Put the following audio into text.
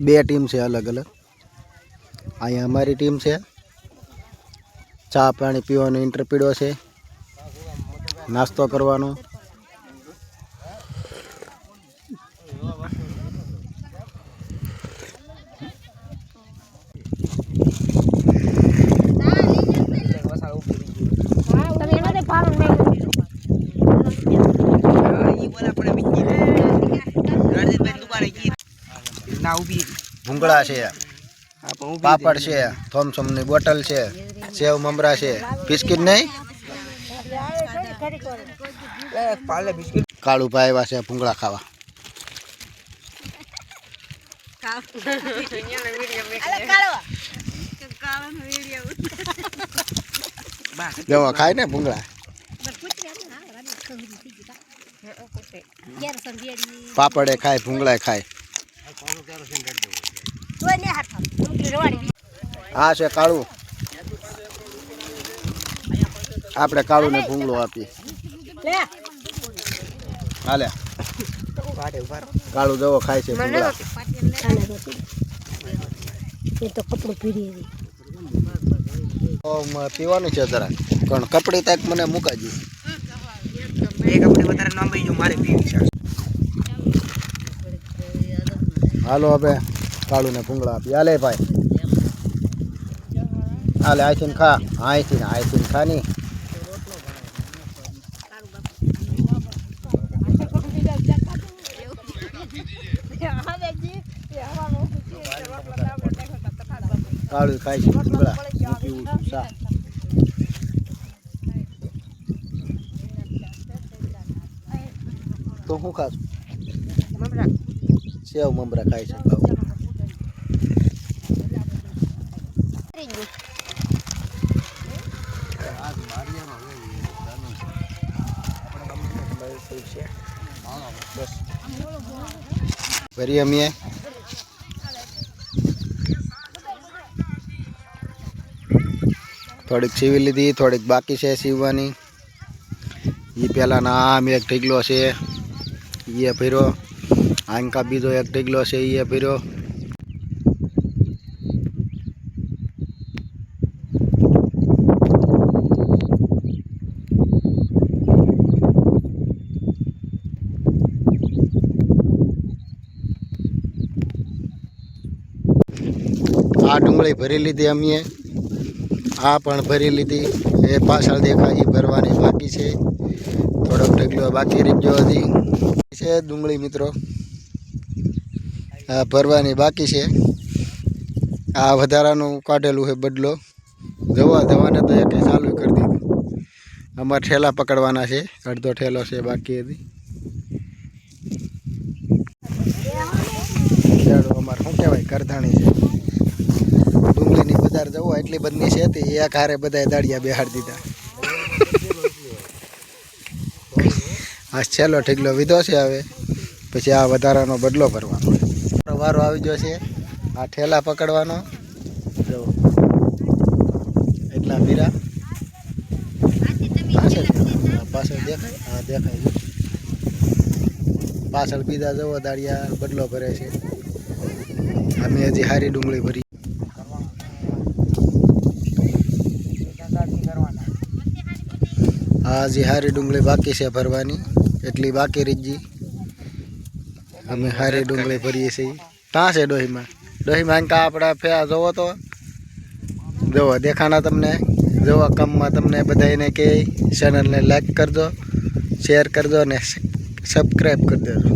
બે ટીમ છે અલગ અલગ. અહીંયા અમારી ટીમ છે. ચા પાણી પીવાનો ઇન્ટર પીડ્યો છે, નાસ્તો કરવાનો. ભૂંગળા છે, પાપડ છે, થોમસમની બોટલ છે, સેવ મમરા છે, બિસ્કિટ નહીં. કાળુભાઈ આવ્યા છે ભૂંગળા ખાવા. જવા ખાય ને ભૂંગળા. પાપડે ખાય, ભૂંગળા ખાય. આ છે કાળું. આપણે કાળું ને ભૂંગળું આપીએ. હાલે કાળું દવો ખાય છે ભૂંગળા. પીવાનું છે જરા પણ કપડી તક મને મુકાજી. હાલો હવે કાળું ને ભૂંગળા આપી. હાલે ભાઈ, હાલે આઈથી ખા. આઈથી ખા ની. કાળું ખાય છે ભૂંગળા. પીવું છું સા. તો શું ખાસ? સેવ મમરા ખાય છે. ભરી અમે થોડીક સીવી લીધી, થોડીક બાકી છે સીવવાની. એ પહેલાંના આમ એક ઢીગલો છે એ ભર્યો. આંકા બીજો એક ઢીગલો છે એ ભર્યો. આ ડુંગળી ભરી લીધી અમે. આ પણ ભરી લીધી. એ પાછળ દેખાય ભરવાની બાકી છે. થોડોક ઢગલો બાકી રહી ગયો હતી છે ડુંગળી મિત્રો. આ ભરવાની બાકી છે. આ વધારાનું કાઢેલું છે બદલો. જવાને તો એક ચાલુ કરી દીધું. અમારે ઠેલા પકડવાના છે. અડધો ઠેલો છે બાકી હતી. અમારે શું કહેવાય કરધાણી છે. ડુંગળીની બજાર જવો એટલી બધી છે તે એક હારે બધા દાડિયા બેહાડી દીધા. આ છેલ્લો ઠીકલો વિધો છે. હવે પછી આ વધારાનો બદલો ભરવાનો વારો આવી ગયો છે. આ ઠેલા પકડવાનો. જો એટલા મીરા પાછળ દેખાય. હા દેખાય. પાછળ બીજા જવો દાડિયા બદલો ભરે છે. અમે હજી હારી ડુંગળી ભરી. હા હજી હારી ડુંગળી બાકી છે ભરવાની. એટલી બાકી રીજી. અમે હારી ડુંગળી ભરીએ છીએ. ક્યાં છે ડોહીમાં? ડોહીમાં કા આપણા ફેરા જોવો તો જોવો દેખાણા તમને. જોવા કામમાં તમને બધાને કે ચેનલને લાઈક કરજો, શેર કરજો ને સબસ્ક્રાઈબ કરી દેજો.